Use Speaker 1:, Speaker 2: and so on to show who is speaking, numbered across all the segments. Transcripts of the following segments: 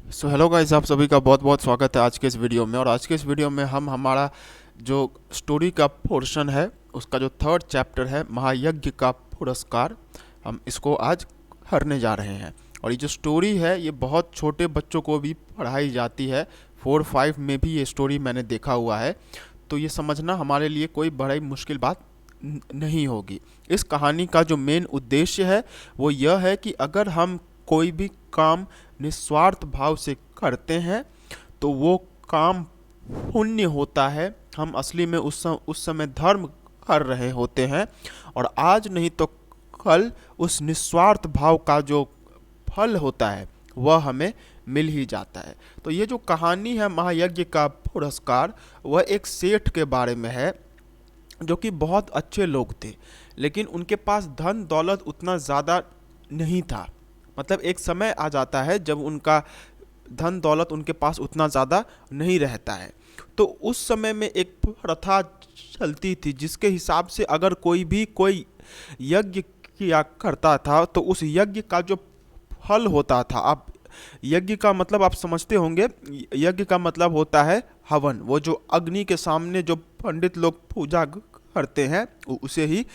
Speaker 1: Hello guys, आप सभी का बहुत बहुत स्वागत है आज के इस वीडियो में। और आज के इस वीडियो में हम हमारा जो स्टोरी का पोर्शन है उसका जो थर्ड चैप्टर है महायज्ञ का पुरस्कार, हम इसको आज करने जा रहे हैं। और ये जो स्टोरी है ये बहुत छोटे बच्चों को भी पढ़ाई जाती है। 4-5 में भी ये स्टोरी मैंने देखा हुआ है, तो ये समझना हमारे लिए कोई बड़ी मुश्किल बात नहीं होगी। इस कहानी का जो मेन उद्देश्य है वो यह है कि अगर हम कोई भी काम निस्वार्थ भाव से करते हैं तो वो काम पुण्य होता है। हम असली में उस समय धर्म कर रहे होते हैं, और आज नहीं तो कल उस निस्वार्थ भाव का जो फल होता है वह हमें मिल ही जाता है। तो ये जो कहानी है महायज्ञ का पुरस्कार, वह एक सेठ के बारे में है जो कि बहुत अच्छे लोग थे, लेकिन उनके पास धन दौलत उतना ज़्यादा नहीं था। मतलब एक समय आ जाता है जब उनका धन दौलत उनके पास उतना ज़्यादा नहीं रहता है। तो उस समय में एक प्रथा चलती थी जिसके हिसाब से अगर कोई यज्ञ किया करता था तो उस यज्ञ का जो फल होता था, आप यज्ञ का मतलब आप समझते होंगे, यज्ञ का मतलब होता है हवन। वो जो अग्नि के सामने जो पंडित लोग पूजा करते हैं उसे ही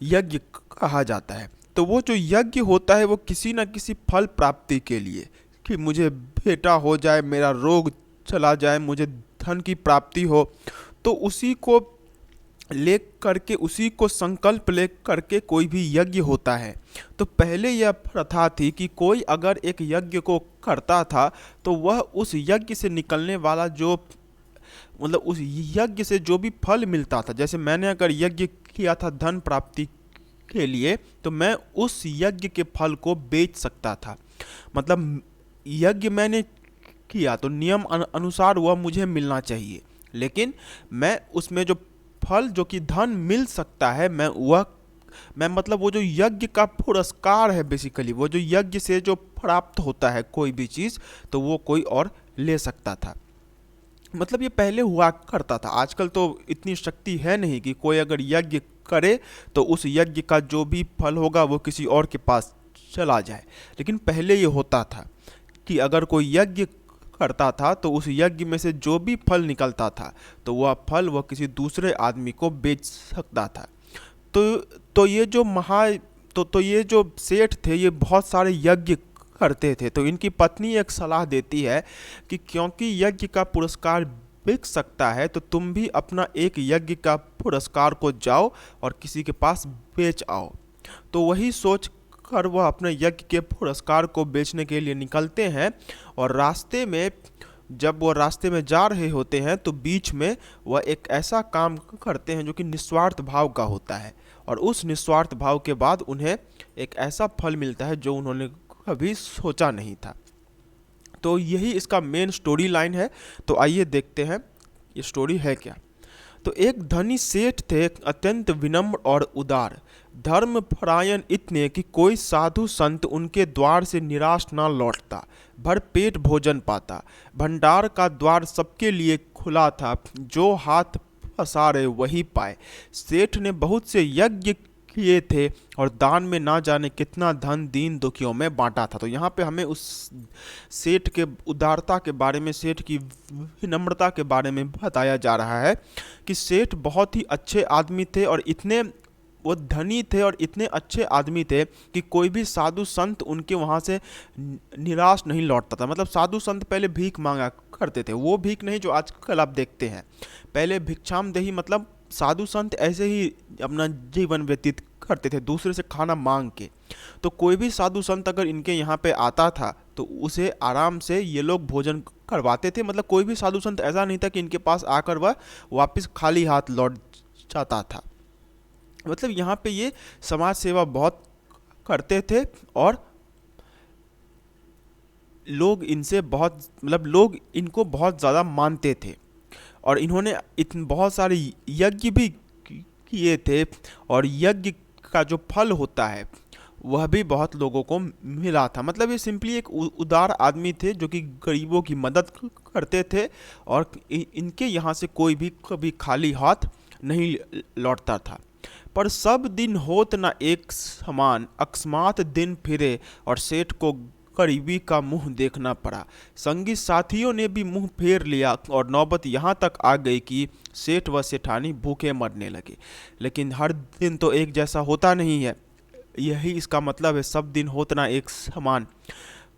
Speaker 1: यज्ञ कहा जाता है। तो वो जो यज्ञ होता है वो किसी न किसी फल प्राप्ति के लिए, कि मुझे बेटा हो जाए, मेरा रोग चला जाए, मुझे धन की प्राप्ति हो, तो उसी को ले करके, उसी को संकल्प ले करके कोई भी यज्ञ होता है। तो पहले यह प्रथा थी कि कोई अगर एक यज्ञ को करता था तो वह उस यज्ञ से निकलने वाला जो, मतलब उस यज्ञ से जो भी फल मिलता था, जैसे मैंने अगर यज्ञ किया था धन प्राप्ति के लिए, तो मैं उस यज्ञ के फल को बेच सकता था। मतलब यज्ञ मैंने किया तो नियम अनुसार वह मुझे मिलना चाहिए, लेकिन मैं उसमें जो फल जो कि धन मिल सकता है, मैं मतलब वो जो यज्ञ का पुरस्कार है, बेसिकली वो जो यज्ञ से जो प्राप्त होता है कोई भी चीज़, तो वो कोई और ले सकता था। मतलब ये पहले हुआ करता था। आजकल तो इतनी शक्ति है नहीं कि कोई अगर यज्ञ करे तो उस यज्ञ का जो भी फल होगा वो किसी और के पास चला जाए। लेकिन पहले ये होता था कि अगर कोई यज्ञ करता था तो उस यज्ञ में से जो भी फल निकलता था तो वह फल वह किसी दूसरे आदमी को बेच सकता था। तो तो ये जो महा तो ये जो सेठ थे ये बहुत सारे यज्ञ करते थे। तो इनकी पत्नी एक सलाह देती है कि क्योंकि यज्ञ का पुरस्कार बिक सकता है तो तुम भी अपना एक यज्ञ का पुरस्कार को जाओ और किसी के पास बेच आओ। तो वही सोच कर वह अपने यज्ञ के पुरस्कार को बेचने के लिए निकलते हैं। और रास्ते में, जब वो रास्ते में जा रहे होते हैं तो बीच में वह एक ऐसा काम करते हैं जो कि निस्वार्थ भाव का होता है, और उस निस्वार्थ भाव के बाद उन्हें एक ऐसा फल मिलता है जो उन्होंने कभी सोचा नहीं था। तो यही इसका मेन स्टोरी लाइन है। तो आइए देखते हैं ये स्टोरी है क्या। तो एक धनी सेठ थे, अत्यंत विनम्र और उदार, धर्मपरायण इतने कि कोई साधु संत उनके द्वार से निराश न लौटता, भर पेट भोजन पाता। भंडार का द्वार सबके लिए खुला था, जो हाथ पसारे वही पाए। सेठ ने बहुत से यज्ञ किए थे और दान में ना जाने कितना धन दीन दुखियों में बांटा था। तो यहाँ पे हमें उस सेठ के उदारता के बारे में, सेठ की विनम्रता के बारे में बताया जा रहा है कि सेठ बहुत ही अच्छे आदमी थे, और इतने वो धनी थे और इतने अच्छे आदमी थे कि कोई भी साधु संत उनके वहाँ से निराश नहीं लौटता था। मतलब साधु संत पहले भीख मांगा करते थे, वो भीख नहीं जो आजकल आप देखते हैं। पहले भिक्षाम देही, मतलब साधु संत ऐसे ही अपना जीवन व्यतीत करते थे दूसरे से खाना मांग के। तो कोई भी साधु संत अगर इनके यहाँ पे आता था तो उसे आराम से ये लोग भोजन करवाते थे। मतलब कोई भी साधु संत ऐसा नहीं था कि इनके पास आकर वह वापस खाली हाथ लौट जाता था। मतलब यहाँ पे ये समाज सेवा बहुत करते थे, और लोग इनसे बहुत, मतलब लोग इनको बहुत ज़्यादा मानते थे। और इन्होंने बहुत सारे यज्ञ भी किए थे, और यज्ञ का जो फल होता है वह भी बहुत लोगों को मिला था। मतलब ये सिंपली एक उदार आदमी थे जो कि गरीबों की मदद करते थे, और इनके यहाँ से कोई भी कभी खाली हाथ नहीं लौटता था। पर सब दिन होत न एक समान, अकस्मात दिन फिरे और सेठ को करीबी का मुंह देखना पड़ा। संगी साथियों ने भी मुंह फेर लिया और नौबत यहाँ तक आ गई कि सेठ व सेठानी भूखे मरने लगे। लेकिन हर दिन तो एक जैसा होता नहीं है, यही इसका मतलब है। सब दिन होतना एक समान,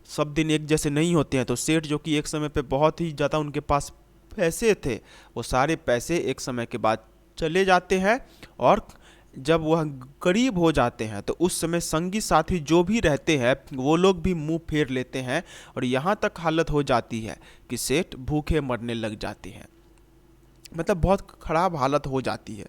Speaker 1: सब दिन एक जैसे नहीं होते हैं। तो सेठ, जो कि एक समय पे बहुत ही ज़्यादा उनके पास पैसे थे, वो सारे पैसे एक समय के बाद चले जाते हैं, और जब वह गरीब हो जाते हैं तो उस समय संगी साथी जो भी रहते हैं वो लोग भी मुंह फेर लेते हैं, और यहाँ तक हालत हो जाती है कि सेठ भूखे मरने लग जाते हैं। मतलब बहुत खराब हालत हो जाती है।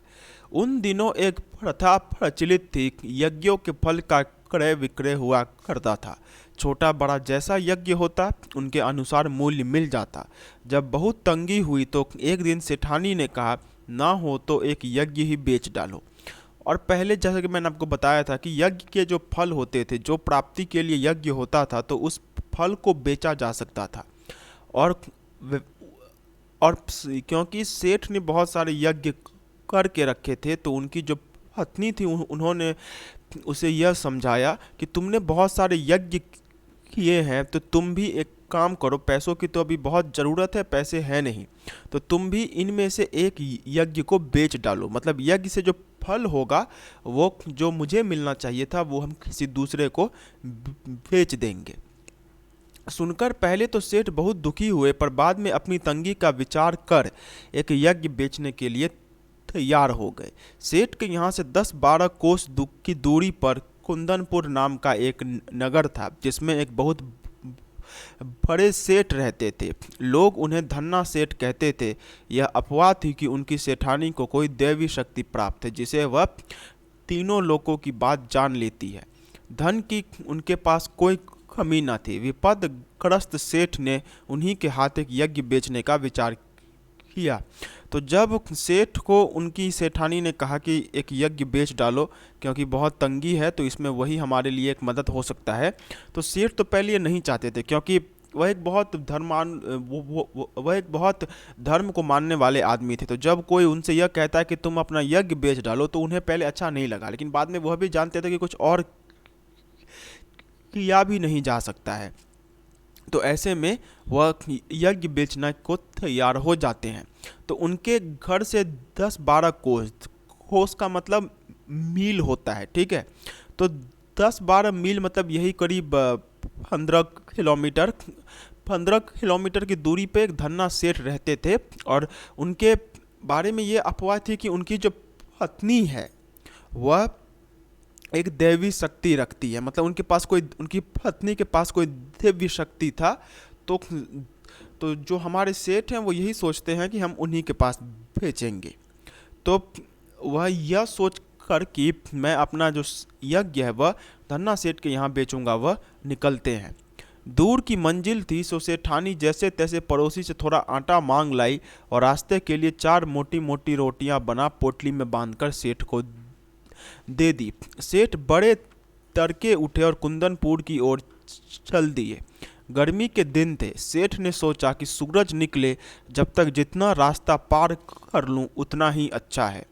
Speaker 1: उन दिनों एक प्रथा प्रचलित थी, यज्ञों के फल का क्रय विक्रय हुआ करता था। छोटा बड़ा जैसा यज्ञ होता उनके अनुसार मूल्य मिल जाता। जब बहुत तंगी हुई तो एक दिन सेठानी ने कहा, ना हो तो एक यज्ञ ही बेच डालो। और पहले जैसा कि मैंने आपको बताया था कि यज्ञ के जो फल होते थे, जो प्राप्ति के लिए यज्ञ होता था, तो उस फल को बेचा जा सकता था। और क्योंकि सेठ ने बहुत सारे यज्ञ करके रखे थे, तो उनकी जो पत्नी थी उन्होंने उसे यह समझाया कि तुमने बहुत सारे यज्ञ किए हैं, तो तुम भी एक काम करो, पैसों की तो अभी बहुत ज़रूरत है, पैसे हैं नहीं, तो तुम भी इनमें से एक यज्ञ को बेच डालो। मतलब यज्ञ से जो फल होगा वो जो मुझे मिलना चाहिए था वो हम किसी दूसरे को बेच देंगे। सुनकर पहले तो सेठ बहुत दुखी हुए, पर बाद में अपनी तंगी का विचार कर एक यज्ञ बेचने के लिए तैयार हो गए। सेठ के यहाँ से 10-12 कोस की दूरी पर कुंदनपुर नाम का एक नगर था, जिसमें एक बहुत बड़े सेठ रहते थे। लोग उन्हें धन्ना सेठ कहते थे। यह अफवाह थी कि उनकी सेठानी को कोई दैवी शक्ति प्राप्त है, जिसे वह तीनों लोगों की बात जान लेती है। धन की उनके पास कोई कमी न थी। विपदग्रस्त सेठ ने उन्हीं के हाथ एक यज्ञ बेचने का विचार किया। तो जब सेठ को उनकी सेठानी ने कहा कि एक यज्ञ बेच डालो, क्योंकि बहुत तंगी है, तो इसमें वही हमारे लिए एक मदद हो सकता है, तो सेठ तो पहले ये नहीं चाहते थे, क्योंकि वह एक बहुत वह एक बहुत धर्म को मानने वाले आदमी थे। तो जब कोई उनसे यह कहता है कि तुम अपना यज्ञ बेच डालो, तो उन्हें पहले अच्छा नहीं लगा, लेकिन बाद में वह भी जानते थे कि कुछ और किया भी नहीं जा सकता है। तो ऐसे में वह यज्ञ बेचने को तैयार हो जाते हैं। तो उनके घर से 10-12 कोस, कोस का मतलब मील होता है, ठीक है। तो 10-12 मील मतलब यही करीब 15 किलोमीटर 15 किलोमीटर की दूरी पे एक धन्ना सेठ रहते थे। और उनके बारे में ये अफवाह थी कि उनकी जो पत्नी है वह एक दैवी शक्ति रखती है। मतलब उनकी पत्नी के पास कोई दैवी शक्ति था। तो जो हमारे सेठ हैं वो यही सोचते हैं कि हम उन्हीं के पास बेचेंगे। तो वह यह सोच कर कि मैं अपना जो यज्ञ है वह धन्ना सेठ के यहाँ बेचूंगा, वह निकलते हैं। दूर की मंजिल थी, सो सेठानी जैसे तैसे पड़ोसी से थोड़ा आटा मांग लाई और रास्ते के लिए 4 मोटी मोटी रोटियां बना पोटली में बांधकर सेठ को दे दी। सेठ बड़े तड़के उठे और कुंदनपुर की ओर चल दिए। गर्मी के दिन थे। सेठ ने सोचा कि सूरज निकले जब तक जितना रास्ता पार कर लूं उतना ही अच्छा है।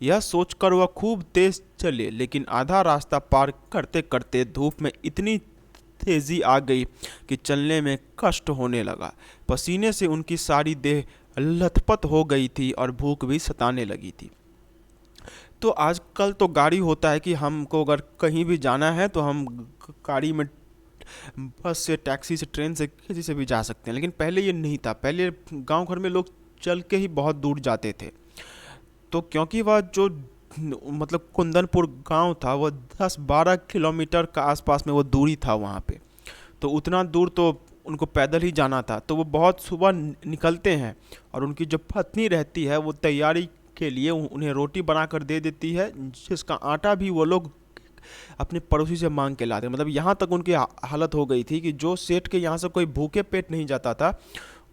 Speaker 1: यह सोचकर वह खूब तेज चले, लेकिन आधा रास्ता पार करते करते धूप में इतनी तेजी आ गई कि चलने में कष्ट होने लगा। पसीने से उनकी सारी देह लथपथ हो गई थी और भूख भी सताने लगी थी। तो आजकल तो गाड़ी होता है कि हमको अगर कहीं भी जाना है तो हम गाड़ी में, बस से, टैक्सी से, ट्रेन से, किसी से भी जा सकते हैं। लेकिन पहले ये नहीं था। पहले गांव घर में लोग चल के ही बहुत दूर जाते थे। तो क्योंकि वह जो मतलब कुंदनपुर गांव था वह 10-12 किलोमीटर का आसपास में वो दूरी था वहाँ पे, तो उतना दूर तो उनको पैदल ही जाना था। तो वो बहुत सुबह निकलते हैं और उनकी जो पत्नी रहती है वो तैयारी के लिए उन्हें रोटी बना कर दे देती है, जिसका आटा भी वो लोग अपने पड़ोसी से मांग के लाते। मतलब यहाँ तक उनकी हालत हो गई थी कि जो सेठ के यहाँ से कोई भूखे पेट नहीं जाता था,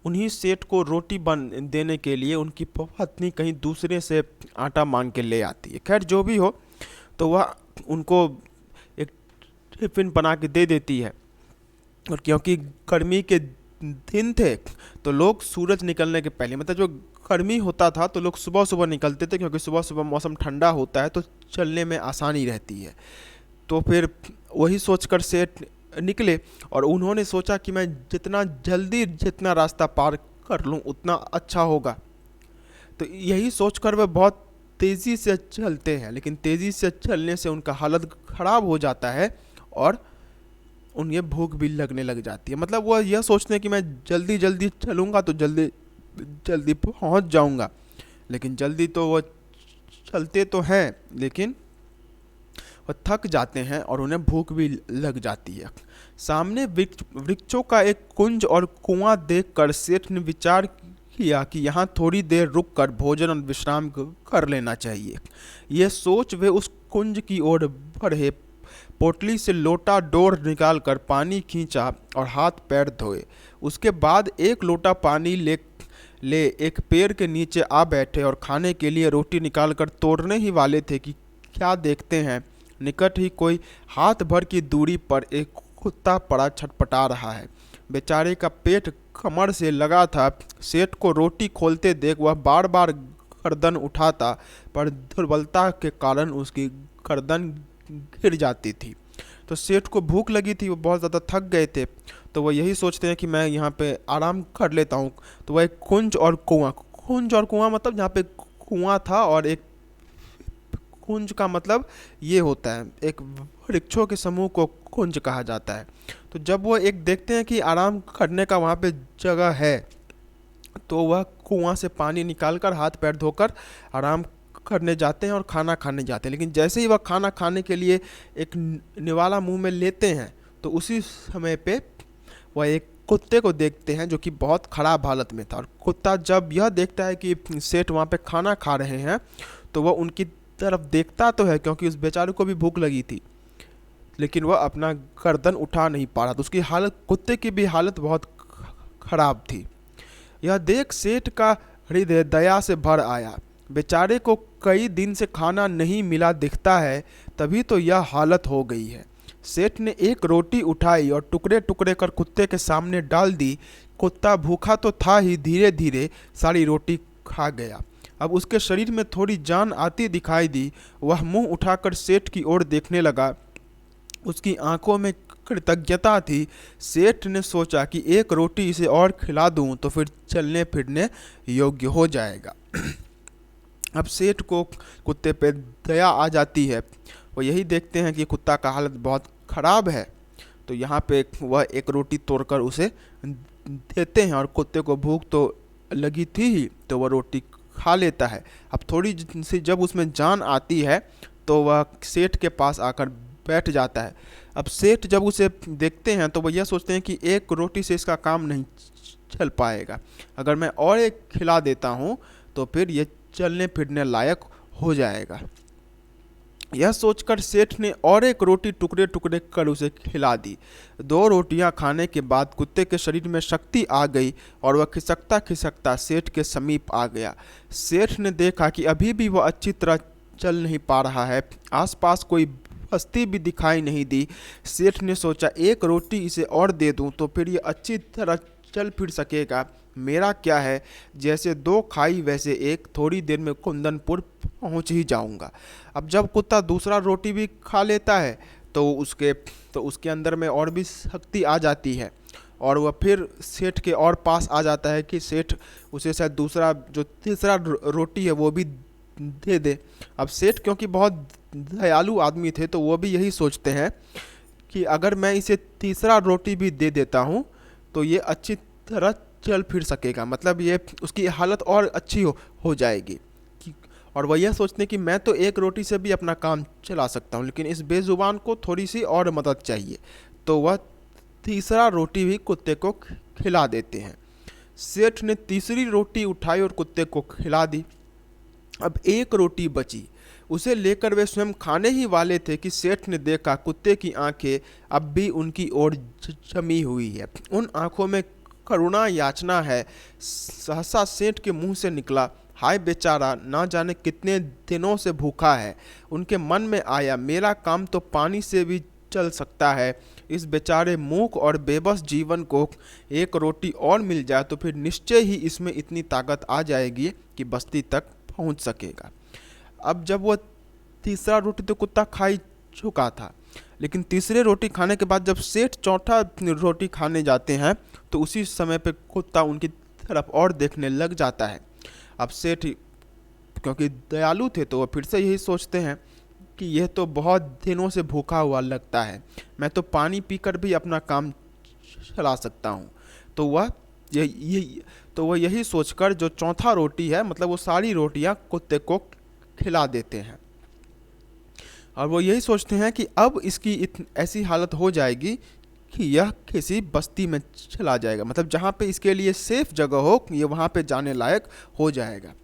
Speaker 1: उन्हीं सेठ को रोटी बन देने के लिए उनकी पत्नी कहीं दूसरे से आटा मांग के ले आती है। खैर जो भी हो, तो वह उनको एक टिफिन बना के दे देती है। और क्योंकि गर्मी के दिन थे तो लोग सूरज निकलने के पहले, मतलब जो गर्मी होता था तो लोग सुबह सुबह निकलते थे, क्योंकि सुबह सुबह मौसम ठंडा होता है तो चलने में आसानी रहती है। तो फिर वही सोचकर सेठ निकले और उन्होंने सोचा कि मैं जितना रास्ता पार कर लूँ उतना अच्छा होगा। तो यही सोचकर वे बहुत तेज़ी से चलते हैं, लेकिन तेज़ी से चलने से उनका हालत ख़राब हो जाता है और उन्हें भूख भी लगने लग जाती है। मतलब वह यह सोचते हैं कि मैं जल्दी जल्दी चलूँगा तो जल्दी जल्दी पहुँच जाऊँगा, लेकिन जल्दी तो वो चलते तो हैं, लेकिन वह थक जाते हैं और उन्हें भूख भी लग जाती है। सामने वृक्षों का एक कुंज और कुआं देखकर सेठ ने विचार किया कि यहाँ थोड़ी देर रुककर भोजन और विश्राम कर लेना चाहिए। यह सोच वे उस कुंज की ओर बढ़े। पोटली से लोटा डोर निकालकर पानी खींचा और हाथ पैर धोए। उसके बाद एक लोटा पानी ले एक पेड़ के नीचे आ बैठे और खाने के लिए रोटी निकालकर तोड़ने ही वाले थे कि क्या देखते हैं, निकट ही कोई हाथ भर की दूरी पर एक कुत्ता पड़ा छटपटा रहा है। बेचारे का पेट कमर से लगा था। सेठ को रोटी खोलते देख वह बार बार गर्दन उठाता, पर दुर्बलता के कारण उसकी गर्दन गिर जाती थी। तो सेठ को भूख लगी थी, वो बहुत ज़्यादा थक गए थे, तो वह यही सोचते हैं कि मैं यहाँ पे आराम कर लेता हूँ। तो वह एक कुंज और कुआं मतलब यहाँ पे कुआं था, और एक कुंज का मतलब ये होता है, एक वृक्षों के समूह को कुंज कहा जाता है। तो जब वो एक देखते हैं कि आराम करने का वहाँ पे जगह है, तो वह कुआं से पानी निकालकर हाथ पैर धोकर आराम करने जाते हैं और खाना खाने जाते हैं। लेकिन जैसे ही वह खाना खाने के लिए एक निवाला मुंह में लेते हैं, तो उसी समय पे वह एक कुत्ते को देखते हैं जो कि बहुत ख़राब हालत में था। और कुत्ता जब यह देखता है कि सेठ वहाँ पे खाना खा रहे हैं, तो वह उनकी तरफ देखता तो है, क्योंकि उस बेचारे को भी भूख लगी थी, लेकिन वह अपना गर्दन उठा नहीं पा रहा था। उसकी हालत, कुत्ते की भी हालत बहुत ख़राब थी। यह देख सेठ का हृदय दया से भर आया। बेचारे को कई दिन से खाना नहीं मिला दिखता है, तभी तो यह हालत हो गई है। सेठ ने एक रोटी उठाई और टुकड़े टुकड़े कर कुत्ते के सामने डाल दी। कुत्ता भूखा तो था ही, धीरे धीरे सारी रोटी खा गया। अब उसके शरीर में थोड़ी जान आती दिखाई दी। वह मुंह उठाकर सेठ की ओर देखने लगा। उसकी आंखों में कृतज्ञता थी। सेठ ने सोचा कि एक रोटी इसे और खिला दूं तो फिर चलने फिरने योग्य हो जाएगा। अब सेठ को कुत्ते पे दया आ जाती है। वो यही देखते हैं कि कुत्ता का हालत बहुत ख़राब है, तो यहाँ पे वह एक रोटी तोड़कर उसे देते हैं, और कुत्ते को भूख तो लगी थी ही, तो वह रोटी खा लेता है। अब थोड़ी सी जब उसमें जान आती है, तो वह सेठ के पास आकर बैठ जाता है। अब सेठ जब उसे देखते हैं, तो वह यह सोचते हैं कि एक रोटी से इसका काम नहीं चल पाएगा, अगर मैं और एक खिला देता हूँ तो फिर ये चलने फिरने लायक हो जाएगा। यह सोचकर सेठ ने और एक रोटी टुकड़े टुकड़े कर उसे खिला दी। 2 रोटियां खाने के बाद कुत्ते के शरीर में शक्ति आ गई और वह खिसकता खिसकता सेठ के समीप आ गया। सेठ ने देखा कि अभी भी वह अच्छी तरह चल नहीं पा रहा है। आसपास कोई बस्ती भी दिखाई नहीं दी। सेठ ने सोचा एक रोटी इसे और दे दूं तो फिर ये अच्छी तरह चल फिर सकेगा। मेरा क्या है, जैसे 2 खाई वैसे एक, थोड़ी देर में कुंदनपुर पहुंच ही जाऊंगा। अब जब कुत्ता दूसरा रोटी भी खा लेता है, तो उसके अंदर में और भी शक्ति आ जाती है, और वह फिर सेठ के और पास आ जाता है कि सेठ उसे शायद दूसरा जो तीसरा रोटी है वो भी दे दे। अब सेठ क्योंकि बहुत दयालु आदमी थे, तो वो भी यही सोचते हैं कि अगर मैं इसे तीसरा रोटी भी दे देता हूँ तो ये अच्छी तरह चल फिर सकेगा, मतलब ये उसकी हालत और अच्छी हो जाएगी। और वह यह सोचते हैं कि मैं तो एक रोटी से भी अपना काम चला सकता हूँ, लेकिन इस बेजुबान को थोड़ी सी और मदद चाहिए। तो वह तीसरा रोटी भी कुत्ते को खिला देते हैं। सेठ ने तीसरी रोटी उठाई और कुत्ते को खिला दी। अब एक रोटी बची, उसे लेकर वे स्वयं खाने ही वाले थे कि सेठ ने देखा कुत्ते की आंखें अब भी उनकी ओर जमी हुई है। उन आंखों में करुणा याचना है। सहसा सेठ के मुंह से निकला, हाय बेचारा, ना जाने कितने दिनों से भूखा है। उनके मन में आया, मेरा काम तो पानी से भी चल सकता है। इस बेचारे मूक और बेबस जीवन को एक रोटी और मिल जाए तो फिर निश्चय ही इसमें इतनी ताकत आ जाएगी कि बस्ती तक पहुंच सकेगा। अब जब वह तीसरा रोटी तो कुत्ता खा ही चुका था। लेकिन तीसरे रोटी खाने के बाद जब सेठ चौथा रोटी खाने जाते हैं तो उसी समय पे कुत्ता उनकी तरफ और देखने लग जाता है। अब सेठ क्योंकि दयालु थे तो वह फिर से यही सोचते हैं कि यह तो बहुत दिनों से भूखा हुआ लगता है, मैं तो पानी पीकर भी अपना काम चला सकता हूँ। तो वह यही सोचकर जो चौथा रोटी है मतलब वो सारी रोटियां कुत्ते को खिला देते हैं। और वो यही सोचते हैं कि अब इसकी ऐसी हालत हो जाएगी कि यह किसी बस्ती में चला जाएगा, मतलब जहाँ पे इसके लिए सेफ जगह हो ये वहाँ पे जाने लायक हो जाएगा।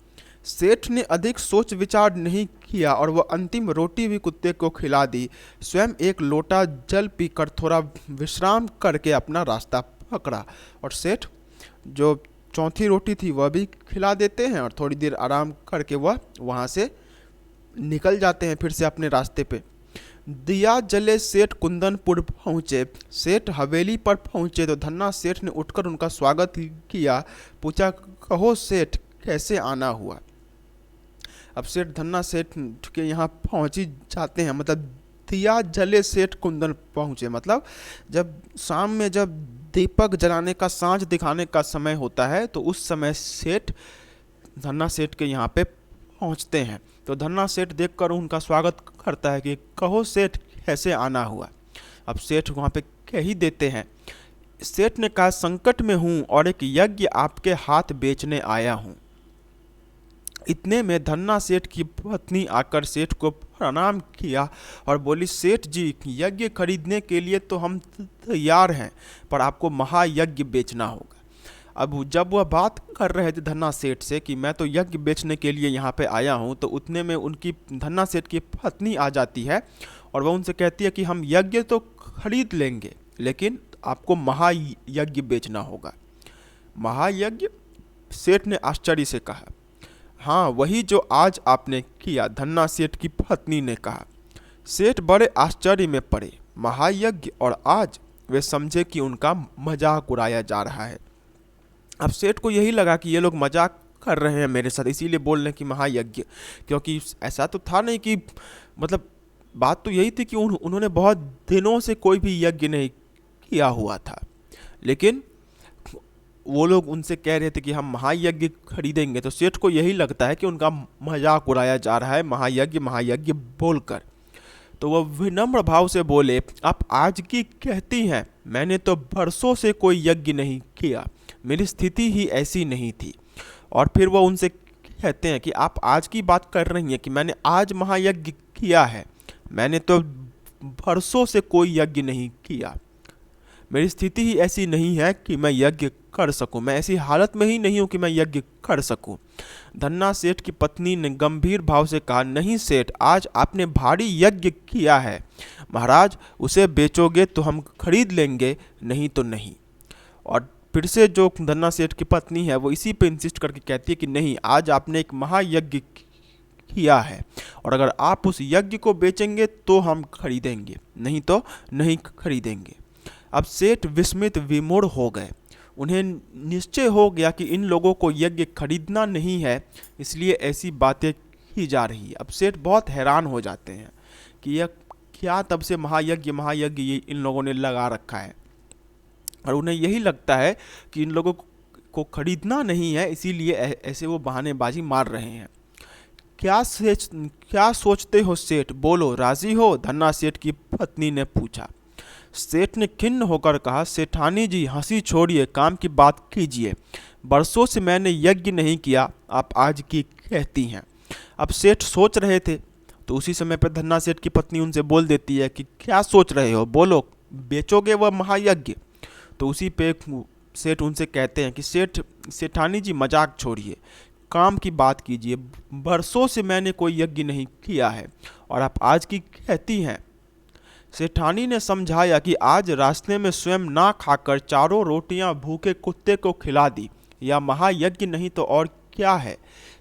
Speaker 1: सेठ ने अधिक सोच विचार नहीं किया और वह अंतिम रोटी भी कुत्ते को खिला दी। स्वयं एक लोटा जल पीकर थोड़ा विश्राम करके अपना रास्ता पकड़ा और सेठ जो चौथी रोटी थी वह भी खिला देते हैं और थोड़ी देर आराम करके वह वहाँ से निकल जाते हैं फिर से अपने रास्ते पे। दिया जले सेठ कुंदनपुर पहुँचे। सेठ हवेली पर पहुँचे तो धन्ना सेठ ने उठकर उनका स्वागत किया। पूछा, कहो सेठ कैसे आना हुआ। अब सेठ धन्ना सेठ के यहाँ पहुँच ही जाते हैं, मतलब दिया जले सेठ कुंदन पहुँचे, मतलब जब शाम में जब दीपक जलाने का सांझ दिखाने का समय होता है तो उस समय सेठ धन्ना सेठ के यहाँ पे पहुँचते हैं। तो धन्ना सेठ देखकर उनका स्वागत करता है कि कहो सेठ कैसे आना हुआ। अब सेठ वहाँ पे कह ही देते हैं। सेठ ने कहा, संकट में हूँ और एक यज्ञ आपके हाथ बेचने आया हूँ। इतने में धन्ना सेठ की पत्नी आकर सेठ को प्रणाम किया और बोली, सेठ जी यज्ञ खरीदने के लिए तो हम तैयार हैं पर आपको महायज्ञ बेचना होगा। अब जब वह बात कर रहे थे धन्ना सेठ से कि मैं तो यज्ञ बेचने के लिए यहाँ पे आया हूँ, तो उतने में उनकी धन्ना सेठ की पत्नी आ जाती है और वह उनसे कहती है कि हम यज्ञ तो खरीद लेंगे लेकिन आपको महायज्ञ बेचना होगा। महायज्ञ? सेठ ने आश्चर्य से कहा। हाँ, वही जो आज आपने किया, धन्ना सेठ की पत्नी ने कहा। सेठ बड़े आश्चर्य में पड़े। महायज्ञ और आज? वे समझे कि उनका मजाक उड़ाया जा रहा है। अब सेठ को यही लगा कि ये लोग मजाक कर रहे हैं मेरे साथ, इसीलिए बोल रहे हैं कि महायज्ञ, क्योंकि ऐसा तो था नहीं कि मतलब बात तो यही थी कि उन्होंने बहुत दिनों से कोई भी यज्ञ नहीं किया हुआ था। लेकिन वो लोग उनसे कह रहे थे कि हम महायज्ञ खरीदेंगे, तो सेठ को यही लगता है कि उनका मजाक उड़ाया जा रहा है महायज्ञ महायज्ञ बोलकर। तो वह विनम्र भाव से बोले, आप आज की कहती हैं, मैंने तो बरसों से कोई यज्ञ नहीं किया, मेरी स्थिति ही ऐसी नहीं थी। और फिर वह उनसे कहते हैं कि आप आज की बात कर रही हैं कि मैंने आज महायज्ञ किया है, मैंने तो बरसों से कोई यज्ञ नहीं किया, मेरी स्थिति ही ऐसी नहीं है कि मैं यज्ञ कर सकूं, मैं ऐसी हालत में ही नहीं हूं कि मैं यज्ञ कर सकूं। धन्ना सेठ की पत्नी ने गंभीर भाव से कहा, नहीं सेठ, आज आपने भारी यज्ञ किया है, महाराज उसे बेचोगे तो हम खरीद लेंगे, नहीं तो नहीं। और फिर से जो धन्ना सेठ की पत्नी है वो इसी पे इंसिस्ट करके कहती है कि नहीं, आज आपने एक महायज्ञ किया है और अगर आप उस यज्ञ को बेचेंगे तो हम खरीदेंगे, नहीं तो नहीं खरीदेंगे। अब सेठ विस्मित विमूढ़ हो गए। उन्हें निश्चय हो गया कि इन लोगों को यज्ञ खरीदना नहीं है, इसलिए ऐसी बातें की जा रही है। अब सेठ बहुत हैरान हो जाते हैं कि यह क्या तब से महायज्ञ महायज्ञ ये इन लोगों ने लगा रखा है, और उन्हें यही लगता है कि इन लोगों को खरीदना नहीं है, इसीलिए ऐसे वो बहानेबाजी मार रहे हैं। क्या सोचते हो सेठ, बोलो, राजी हो? धन्ना सेठ की पत्नी ने पूछा। सेठ ने खिन्न होकर कहा, सेठानी जी हंसी छोड़िए, काम की बात कीजिए, बरसों से मैंने यज्ञ नहीं किया, आप आज की कहती हैं। अब सेठ सोच रहे थे तो उसी समय पर धन्ना सेठ की पत्नी उनसे बोल देती है कि क्या सोच रहे हो, बोलो, बेचोगे वह महायज्ञ? तो उसी पे सेठ उनसे कहते हैं कि सेठानी जी मजाक छोड़िए, काम की बात कीजिए, बरसों से मैंने कोई यज्ञ नहीं किया है और आप आज की कहती हैं। सेठानी ने समझाया कि आज रास्ते में स्वयं ना खाकर चारों रोटियां भूखे कुत्ते को खिला दी, या महायज्ञ नहीं तो और क्या है।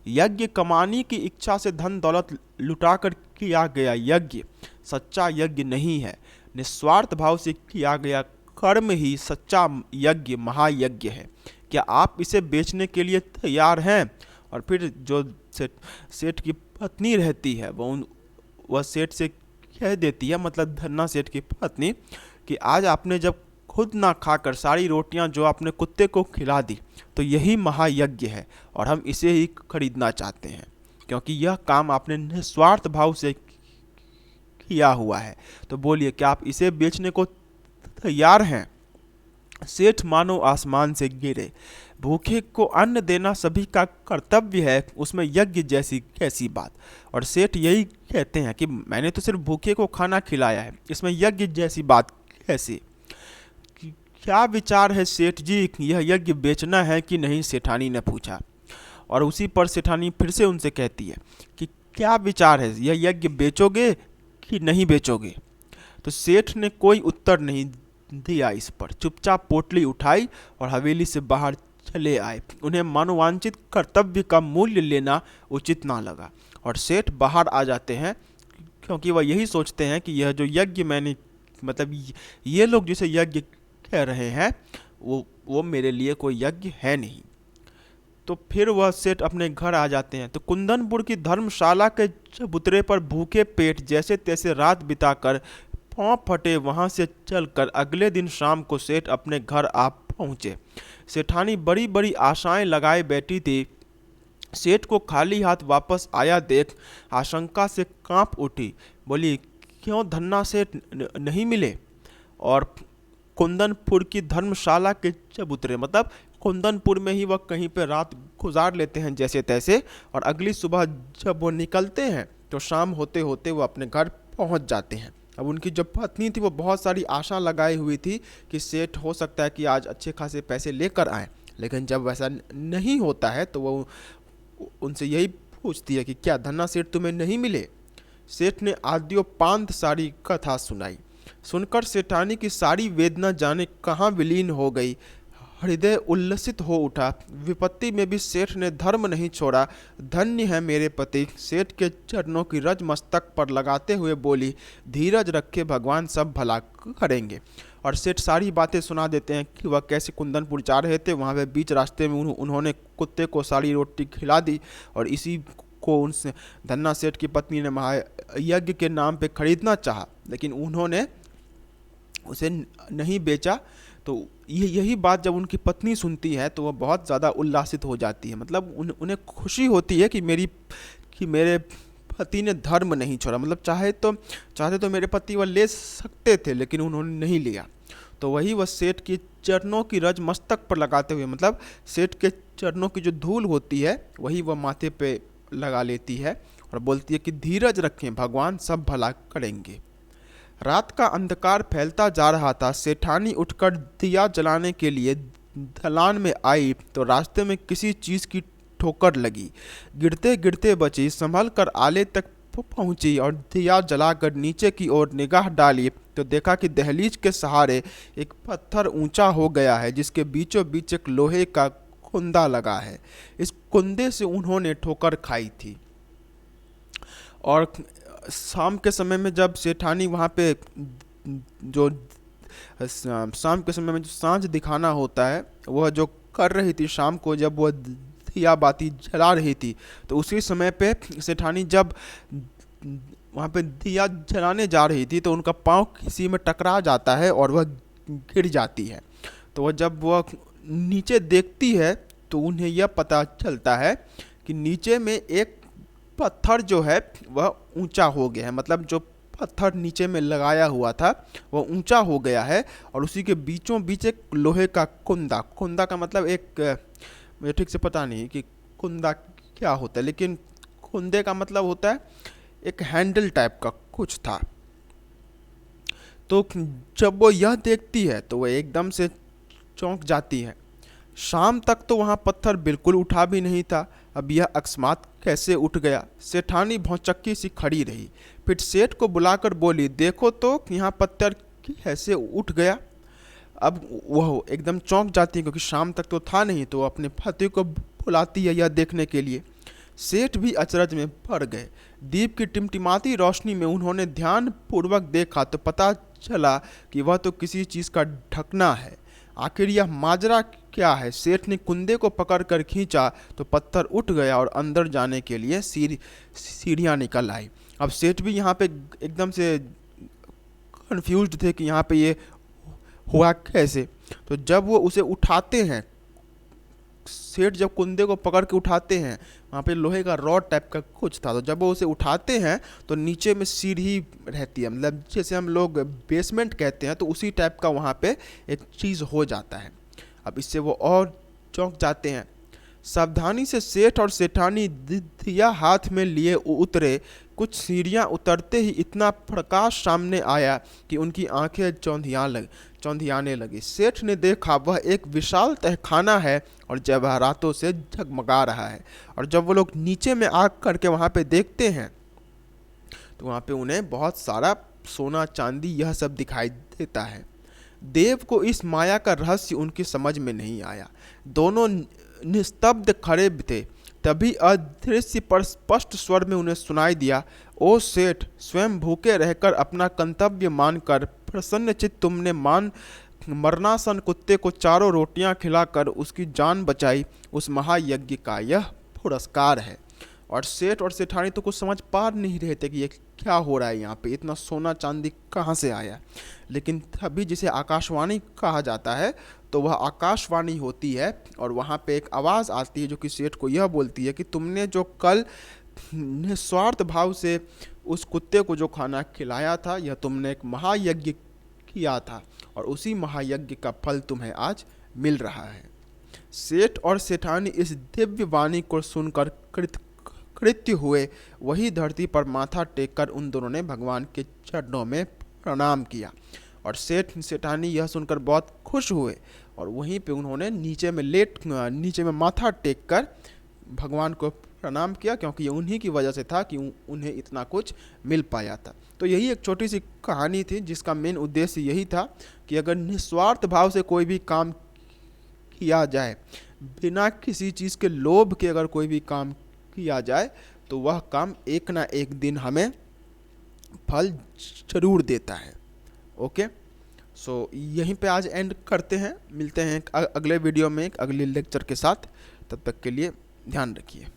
Speaker 1: यज्ञ कमाने की इच्छा से धन दौलत लुटाकर किया गया यज्ञ सच्चा यज्ञ नहीं है, निस्वार्थ भाव से किया गया कर्म ही सच्चा यज्ञ महायज्ञ है। क्या आप इसे बेचने के लिए तैयार हैं? और फिर जो सेठ की पत्नी रहती है वह सेठ से कह देती है, मतलब धन्ना सेठ की पत्नी, कि आज आपने जब खुद ना खाकर सारी रोटियां जो आपने कुत्ते को खिला दी, तो यही महायज्ञ है और हम इसे ही खरीदना चाहते हैं, क्योंकि यह काम आपने निस्वार्थ भाव से किया हुआ है। तो बोलिए, क्या आप इसे बेचने को तैयार हैं? सेठ मानो आसमान से गिरे। भूखे को अन्न देना सभी का कर्तव्य है, उसमें यज्ञ जैसी कैसी बात। और सेठ यही कहते हैं कि मैंने तो सिर्फ भूखे को खाना खिलाया है, इसमें यज्ञ जैसी बात कैसी? क्या विचार है सेठ जी, यह यज्ञ बेचना है कि नहीं? सेठानी ने पूछा। और उसी पर सेठानी फिर से उनसे कहती है कि क्या विचार है, यह यज्ञ बेचोगे कि नहीं बेचोगे? तो सेठ ने कोई उत्तर नहीं दिया इस पर, चुपचाप पोटली उठाई और हवेली से बाहर चले आए। उन्हें मनोवांछित कर्तव्य का मूल्य लेना उचित ना लगा और सेठ बाहर आ जाते हैं, क्योंकि वह यही सोचते हैं कि यह जो यज्ञ मैंने, मतलब ये लोग जिसे यज्ञ कह रहे हैं, वो मेरे लिए कोई यज्ञ है नहीं। तो फिर वह सेठ अपने घर आ जाते हैं। तो कुंदनपुर की धर्मशाला के चबूतरे पर भूखे पेट जैसे तैसे रात बिताकर पाँव फटे वहाँ से चलकर अगले दिन शाम को सेठ अपने घर आ पहुँचे। सेठानी बड़ी बड़ी आशाएं लगाए बैठी थी। सेठ को खाली हाथ वापस आया देख आशंका से कांप उठी। बोली, क्यों धन्ना सेठ नहीं मिले? और कुंदनपुर की धर्मशाला के चबूतरे, मतलब कुंदनपुर में ही वह कहीं पे रात गुजार लेते हैं जैसे तैसे, और अगली सुबह जब वो निकलते हैं तो शाम होते होते वो अपने घर पहुंच जाते हैं। अब उनकी जो पत्नी थी वो बहुत सारी आशा लगाई हुई थी कि सेठ हो सकता है कि आज अच्छे खासे पैसे लेकर आए, लेकिन जब वैसा नहीं होता है तो वो उनसे यही पूछती है कि क्या धन्ना सेठ तुम्हें नहीं मिले? सेठ ने आद्योपांत सारी कथा सुनाई। सुनकर सेठानी की सारी वेदना जाने कहाँ विलीन हो गई। हृदय उल्लसित हो उठा। विपत्ति में भी सेठ ने धर्म नहीं छोड़ा। धन्य है मेरे पति। सेठ के चरणों की रज मस्तक पर लगाते हुए बोली, धीरज रखे, भगवान सब भला करेंगे। और सेठ सारी बातें सुना देते हैं कि वह कैसे कुंदनपुर जा रहे थे, वहाँ पे बीच रास्ते में उन्होंने कुत्ते को सारी रोटी खिला दी और इसी को उनसे धन्ना सेठ की पत्नी ने महायज्ञ के नाम पे खरीदना चाहा, लेकिन उन्होंने उसे नहीं बेचा। तो यही बात जब उनकी पत्नी सुनती है तो वह बहुत ज़्यादा उल्लासित हो जाती है, मतलब उन्हें खुशी होती है कि मेरे पति ने धर्म नहीं छोड़ा। मतलब चाहते तो मेरे पति वह ले सकते थे, लेकिन उन्होंने नहीं लिया। तो वही वह सेठ की चरणों की रज मस्तक पर लगाते हुए, मतलब सेठ के चरणों की जो धूल होती है वही वह माथे पे लगा लेती है और बोलती है कि धीरज रखें, भगवान सब भला करेंगे। रात का अंधकार फैलता जा रहा था। सेठानी उठकर दिया जलाने के लिए ढलान में आई तो रास्ते में किसी चीज़ की ठोकर लगी। गिरते गिरते बची, संभल कर आले तक पहुंची और दिया जलाकर नीचे की ओर निगाह डाली तो देखा कि दहलीज के सहारे एक पत्थर ऊंचा हो गया है, जिसके बीचों बीच एक लोहे का कुंदा लगा है। इस कुंदे से उन्होंने ठोकर खाई थी। और शाम के समय में जब सेठानी वहाँ पे जो शाम के समय में जो सांझ दिखाना होता है वह जो कर रही थी, शाम को जब वह दिया बाती जला रही थी, तो उसी समय पे सेठानी जब वहाँ पे दिया जलाने जा रही थी तो उनका पाँव किसी में टकरा जाता है और वह गिर जाती है। तो वह जब वह नीचे देखती है तो उन्हें यह पता चलता है कि नीचे में एक पत्थर जो है वह ऊंचा हो गया है, मतलब जो पत्थर नीचे में लगाया हुआ था वह ऊंचा हो गया है और उसी के बीचों बीच एक लोहे का कुंदा का मतलब एक, मुझे ठीक से पता नहीं कि कुंदा क्या होता है, लेकिन कुंदे का मतलब होता है एक हैंडल टाइप का कुछ था। तो जब वो यह देखती है तो वह एकदम से चौंक जाती है। शाम तक तो वहाँ पत्थर बिल्कुल उठा भी नहीं था, अब यह अकस्मात कैसे उठ गया? सेठानी भौचक्की सी खड़ी रही, फिर सेठ को बुलाकर बोली, देखो तो यहाँ पत्थर कैसे उठ गया। अब वह एकदम चौंक जाती है क्योंकि शाम तक तो था नहीं, तो अपने पति को बुलाती है यह देखने के लिए। सेठ भी अचरज में पड़ गए। दीप की टिमटिमाती रोशनी में उन्होंने ध्यान पूर्वक देखा तो पता चला कि वह तो किसी चीज़ का ढकना है। आखिर यह माजरा क्या है? सेठ ने कुंदे को पकड़कर खींचा तो पत्थर उठ गया और अंदर जाने के लिए सीढ़ियाँ निकल आई। अब सेठ भी यहाँ पे एकदम से कन्फ्यूज्ड थे कि यहाँ पे ये हुआ कैसे। तो जब वो उसे उठाते हैं, सेठ जब कुंदे को पकड़ के उठाते हैं, वहाँ पे लोहे का रॉड टाइप का कुछ था, तो जब वो उसे उठाते हैं तो नीचे में सीढ़ी रहती है, मतलब जैसे हम लोग बेसमेंट कहते हैं, तो उसी टाइप का वहाँ पे एक चीज़ हो जाता है। अब इससे वो और चौंक जाते हैं। सावधानी से सेठ और सेठानी दिया हाथ में लिए उतरे। कुछ सीढ़ियाँ उतरते ही इतना प्रकाश सामने आया कि उनकी आंखें चौंधियाने लगी। सेठ ने देखा वह एक विशाल तहखाना है और जवाहरातों से जगमगा रहा है। और जब वो लोग नीचे में आ करके वहाँ पे देखते हैं तो वहाँ पे उन्हें बहुत सारा सोना चांदी यह सब दिखाई देता है। देव को इस माया का रहस्य उनकी समझ में नहीं आया। दोनों निस्तब्ध खड़े थे। तभी अदृश्य पर स्पष्ट स्वर में उन्हें सुनाई दिया, ओ सेठ, स्वयं भूखे रहकर अपना कर्तव्य मानकर प्रसन्नचित्त तुमने मरणासन कुत्ते को 4 रोटियां खिलाकर उसकी जान बचाई, उस महायज्ञ का यह पुरस्कार है। और सेठ और सेठानी तो कुछ समझ पा नहीं रहे थे कि ये क्या हो रहा है, यहाँ पे इतना सोना चांदी कहाँ से आया। लेकिन तभी जिसे आकाशवाणी कहा जाता है, तो वह आकाशवाणी होती है और वहाँ पे एक आवाज़ आती है जो कि सेठ को यह बोलती है कि तुमने जो कल निस्वार्थ भाव से उस कुत्ते को जो खाना खिलाया था, यह तुमने एक महायज्ञ किया था और उसी महायज्ञ का फल तुम्हें आज मिल रहा है। सेठ और सेठानी इस दिव्य वाणी को सुनकर कृत्य हुए। वही धरती पर माथा टेककर उन दोनों ने भगवान के चरणों में प्रणाम किया। और सेठ सेठानी यह सुनकर बहुत खुश हुए और वहीं पे उन्होंने नीचे में माथा टेककर भगवान को प्रणाम किया, क्योंकि ये उन्हीं की वजह से था कि उन्हें इतना कुछ मिल पाया था। तो यही एक छोटी सी कहानी थी जिसका मेन उद्देश्य यही था कि अगर निस्वार्थ भाव से कोई भी काम किया जाए, बिना किसी चीज़ के लोभ के अगर कोई भी काम किया जाए, तो वह काम एक ना एक दिन हमें फल जरूर देता है। ओके, सो यहीं पे आज एंड करते हैं। मिलते हैं अगले वीडियो में एक अगले लेक्चर के साथ। तब तक के लिए ध्यान रखिए।